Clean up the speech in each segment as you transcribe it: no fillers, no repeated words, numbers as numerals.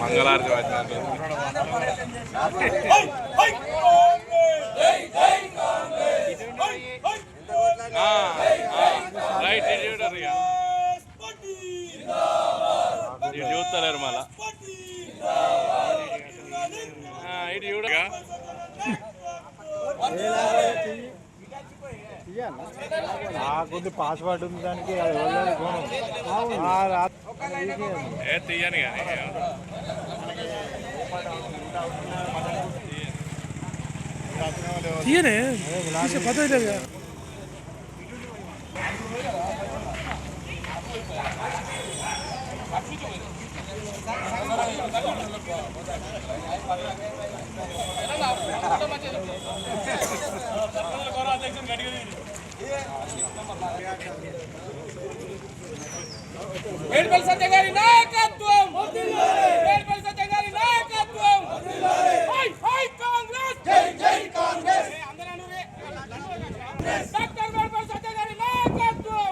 మంగళారతి right ఇటు చూస్తలేరు మళ్ళా ఇటు చూడగా కొద్ది పాస్వర్డ్ ఉంది దానికి తీయని కానీ తీయనే పద్ధతి లేదు. మేడ్పల్లి సత్య గారి నాయకత్వం, మేడ్పల్లి సత్య గారి నాయకత్వం. హై హై కాంగ్రెస్, జై జై కాంగ్రెస్. డాక్టర్ మేడ్పల్లి సత్య గారి నాయకత్వం,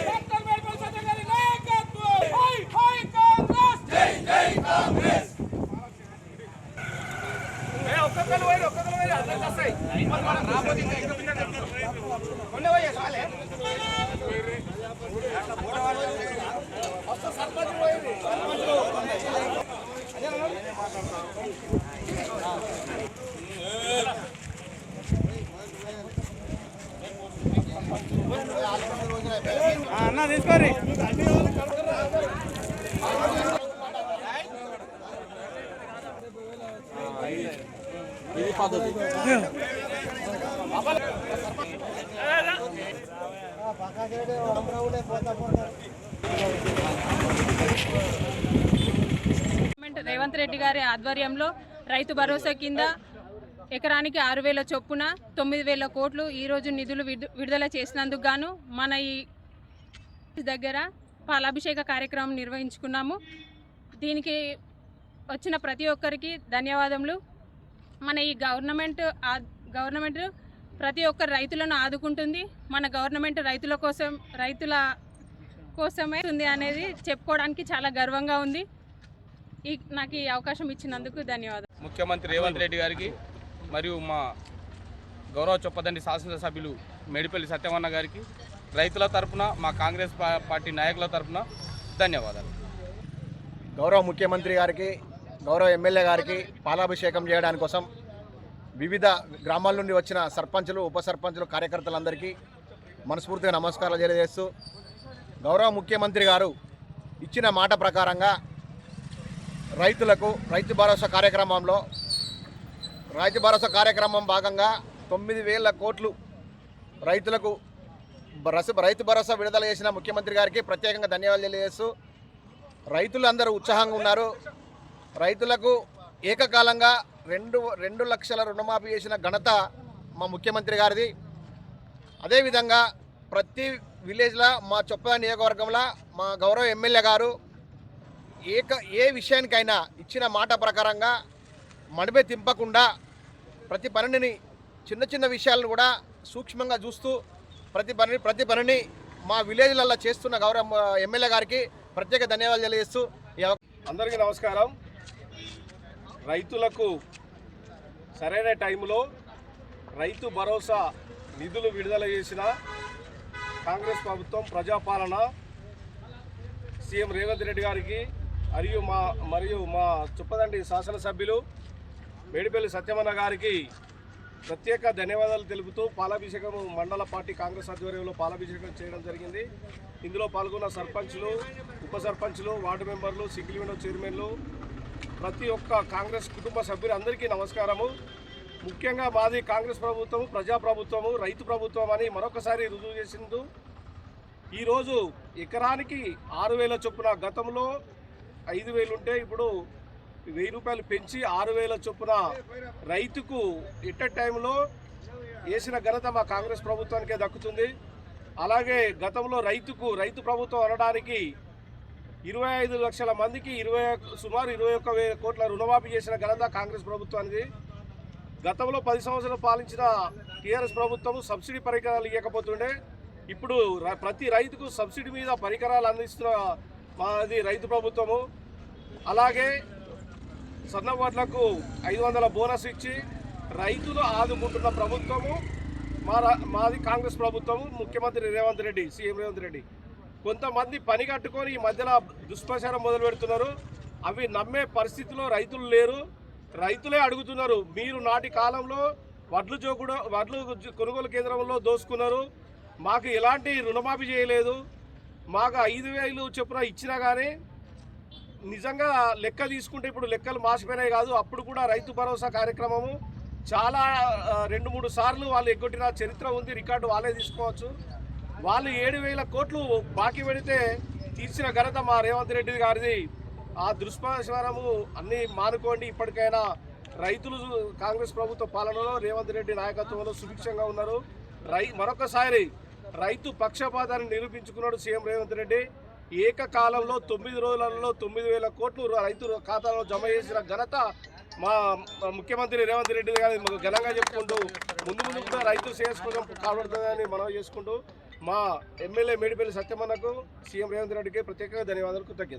డాక్టర్ మేడ్పల్లి సత్య గారి నాయకత్వం. హై హై కాంగ్రెస్, జై జై కాంగ్రెస్. ఒక్కొక్కరు పోయి అందరూ వస్తాయి. అన్న తీసుకోరి. ఇది పద్ధతి. రేవంత్ రెడ్డి గారి ఆధ్వర్యంలో రైతు భరోసా కింద ఎకరానికి 6,000 చొప్పున 9,000 కోట్లు ఈరోజు నిధులు విడుదల చేసినందుకు గాను మన ఈ దగ్గర పాలాభిషేక కార్యక్రమం నిర్వహించుకున్నాము. దీనికి వచ్చిన ప్రతి ఒక్కరికి ధన్యవాదములు. మన ఈ గవర్నమెంట్ ప్రతి ఒక్కరు రైతులను ఆదుకుంటుంది. మన గవర్నమెంట్ రైతుల కోసమే ఉంది అనేది చెప్పుకోవడానికి చాలా గర్వంగా ఉంది. నాకు ఈ అవకాశం ఇచ్చినందుకు ధన్యవాదాలు. ముఖ్యమంత్రి రేవంత్ రెడ్డి గారికి మరియు మా గౌరవ చొప్పదండి శాసనసభ్యులు మేడిపల్లి సత్యమన్న గారికి రైతుల తరపున మా కాంగ్రెస్ పార్టీ నాయకుల తరపున ధన్యవాదాలు. గౌరవ ముఖ్యమంత్రి గారికి, గౌరవ ఎమ్మెల్యే గారికి పాలాభిషేకం చేయడానికి కోసం వివిధ గ్రామాల నుండి వచ్చిన సర్పంచులు, ఉప సర్పంచులు, కార్యకర్తలందరికీ మనస్ఫూర్తిగా నమస్కారాలు తెలియజేస్తూ, గౌరవ ముఖ్యమంత్రి గారు ఇచ్చిన మాట ప్రకారంగా రైతులకు రైతు భరోసా కార్యక్రమం భాగంగా 9,000 కోట్లు రైతులకు రైతు భరోసా విడుదల చేసిన ముఖ్యమంత్రి గారికి ప్రత్యేకంగా ధన్యవాదాలు తెలియజేస్తూ, రైతులు అందరూ ఉత్సాహంగా ఉన్నారు. రైతులకు ఏకకాలంగా 2 లక్షల రుణమాఫీ చేసిన ఘనత మా ముఖ్యమంత్రి గారిది. అదేవిధంగా ప్రతి విలేజ్లో మా చొప్పద నియోజకవర్గంలో మా గౌరవ ఎమ్మెల్యే గారు ఏ విషయానికైనా ఇచ్చిన మాట ప్రకారంగా మడిపే తింపకుండా ప్రతి పనిని చిన్న చిన్న విషయాలను కూడా సూక్ష్మంగా చూస్తూ ప్రతి పనిని మా విలేజ్లలో చేస్తున్న గౌరవ ఎమ్మెల్యే గారికి ప్రత్యేక ధన్యవాదాలు తెలియజేస్తూ అందరికీ నమస్కారం. రైతులకు సరైన టైంలో రైతు భరోసా నిధులు విడుదల చేసిన కాంగ్రెస్ ప్రభుత్వం, ప్రజాపాలన, సీఎం రేవంత్ రెడ్డి గారికి మరియు మా చొప్పదండి శాసనసభ్యులు మేడిపల్లి సత్యమన్న గారికి ప్రత్యేక ధన్యవాదాలు తెలుపుతూ పాలాభిషేకం మండల పార్టీ కాంగ్రెస్ ఆధ్వర్యంలో పాలాభిషేకం చేయడం జరిగింది. ఇందులో పాల్గొన్న సర్పంచులు, ఉప సర్పంచులు, వార్డు మెంబర్లు, సింగిల్ విండో చైర్మన్లు, ప్రతి ఒక్క కాంగ్రెస్ కుటుంబ సభ్యులందరికీ నమస్కారము. ముఖ్యంగా మాది కాంగ్రెస్ ప్రభుత్వము, ప్రజాప్రభుత్వము, రైతు ప్రభుత్వం అని మరొకసారి రుజువు చేసింది. ఈరోజు ఎకరానికి 6,000 చొప్పున, గతంలో 5,000 ఉంటే ఇప్పుడు 1,000 రూపాయలు పెంచి 6,000 చొప్పున రైతుకు ఎట్ టైంలో వేసిన ఘనత మా కాంగ్రెస్ ప్రభుత్వానికే దక్కుతుంది. అలాగే గతంలో రైతు ప్రభుత్వం అనడానికి 25 లక్షల మందికి సుమారు 21,000 కోట్ల రుణమాఫీ చేసిన ఘనత కాంగ్రెస్ ప్రభుత్వానికి. గతంలో 10 సంవత్సరాలు పాలించిన టీఆర్ఎస్ ప్రభుత్వం సబ్సిడీ పరికరాలు ఇవ్వకపోతుండే, ఇప్పుడు ప్రతి రైతుకు సబ్సిడీ మీద పరికరాలు అందిస్తున్న మాది రైతు ప్రభుత్వము. అలాగే సన్నవడ్లకు 500 బోనస్ ఇచ్చి రైతులు ఆదుకుంటున్న ప్రభుత్వము మాది కాంగ్రెస్ ప్రభుత్వము. ముఖ్యమంత్రి రేవంత్ రెడ్డి, సీఎం రేవంత్ రెడ్డి కొంతమంది పని కట్టుకొని ఈ మధ్యలో దుష్ప్రచారం మొదలు పెడుతున్నారు. అవి నమ్మే పరిస్థితిలో రైతులు లేరు. రైతులే అడుగుతున్నారు, మీరు నాటి కాలంలో వడ్లు కొనుగోలు కేంద్రంలో దోసుకున్నారు, మాకు ఎలాంటి రుణమాఫీ చేయలేదు, మాకు 5,000 చొప్పున ఇచ్చినా కానీ నిజంగా లెక్క తీసుకుంటే ఇప్పుడు లెక్కలు మాసిపోయినాయి కాదు. అప్పుడు కూడా రైతు భరోసా కార్యక్రమము చాలా 2-3 సార్లు వాళ్ళు ఎగ్గొట్టిన చరిత్ర ఉంది, రికార్డు వాళ్ళే తీసుకోవచ్చు. వాళ్ళు 7,000 కోట్లు బాకీ పెడితే తీర్చిన ఘనత మా రేవంత్ రెడ్డి గారిది. ఆ దుష్ప్రచారము అన్నీ మానుకోండి. ఇప్పటికైనా రైతులు కాంగ్రెస్ ప్రభుత్వ పాలనలో రేవంత్ రెడ్డి నాయకత్వంలో సుభిక్షంగా ఉన్నారు. మరొకసారి రైతు పక్షపాతాన్ని నిరూపించుకున్నాడు సీఎం రేవంత్ రెడ్డి. ఏకకాలంలో 9 రోజులలో 9,000 కోట్లు రైతు ఖాతాలో జమ చేసిన ఘనత మా ముఖ్యమంత్రి రేవంత్ రెడ్డి గారిని మాకు ఘనంగా చెప్పుకుంటూ ముందు కూడా రైతు శ్రేయస్ కోసం కాపాడుతుందని మనం చేసుకుంటూ మా ఎమ్మెల్యే మేడిపల్లి సత్యమన్నకు, సీఎం రేవంత్ రెడ్డికి ప్రత్యేకంగా ధన్యవాదాలు, కృతజ్ఞతలు.